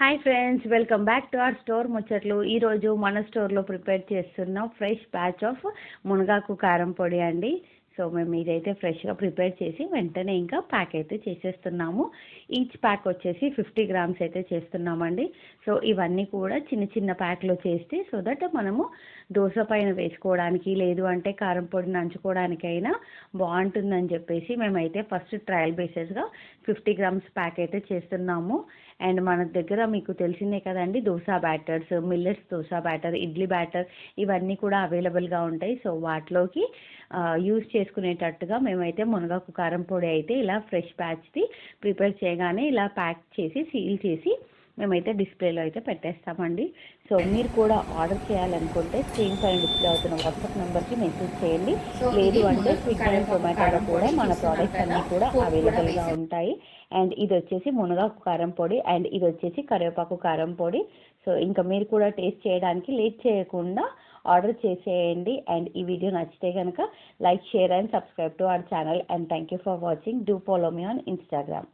Hi friends, welcome back to our store ముచ్చట్లు. ఈరోజు మన స్టోర్లో ప్రిపేర్ చేస్తున్న ఫ్రెష్ బ్యాచ్ ఆఫ్ మునగాకు కారం పొడి అండి. సో మేము ఇదైతే ఫ్రెష్గా ప్రిపేర్ చేసి వెంటనే ఇంకా ప్యాక్ అయితే చేసేస్తున్నాము. ఈచ్ ప్యాక్ వచ్చేసి 50 గ్రామ్స్ అయితే చేస్తున్నామండి. సో ఇవన్నీ కూడా చిన్న చిన్న ప్యాక్లో చేస్తే సో దట్ మనము దోశ పైన వేసుకోవడానికి లేదు అంటే కారం పొడి నంచుకోవడానికైనా బాగుంటుందని చెప్పేసి మేమైతే ఫస్ట్ ట్రయల్ బేసిస్గా 50 గ్రామ్స్ ప్యాక్ అయితే చేస్తున్నాము. అండ్ మన దగ్గర మీకు తెలిసిందే కదండి, dosa batters, millets dosa batter, idli batter ఇవన్నీ కూడా అవైలబుల్గా ఉంటాయి. సో వాటిలోకి యూజ్ చేసుకునేటట్టుగా మేమైతే మునగాకు కారం పొడి అయితే ఇలా ఫ్రెష్ బ్యాచ్ది ప్రిపేర్ చేయగానే ఇలా ప్యాక్ చేసి సీల్ చేసి మేమైతే డిస్ప్లేలో అయితే పెట్టేస్తామండి. సో మీరు కూడా ఆర్డర్ చేయాలనుకుంటే స్క్రీన్ పైన డిస్ప్లే అవుతున్న వాట్సాప్ నెంబర్కి మెసేజ్ చేయండి. లేదు అంటే స్విగ్గీ అండ్ జొమాటోలో కూడా మన ప్రోడక్ట్స్ అన్నీ కూడా అవైలబుల్గా ఉంటాయి. అండ్ ఇది వచ్చేసి మునగాకు కారం పొడి అండ్ ఇది వచ్చేసి కరివేపాకు కారం పొడి. సో ఇంకా మీరు కూడా టేస్ట్ చేయడానికి లేట్ చేయకుండా ఆర్డర్ చేసేయండి. అండ్ ఈ వీడియో నచ్చితే కనుక like, share and subscribe to our channel. And thank you for watching. Do follow me on Instagram.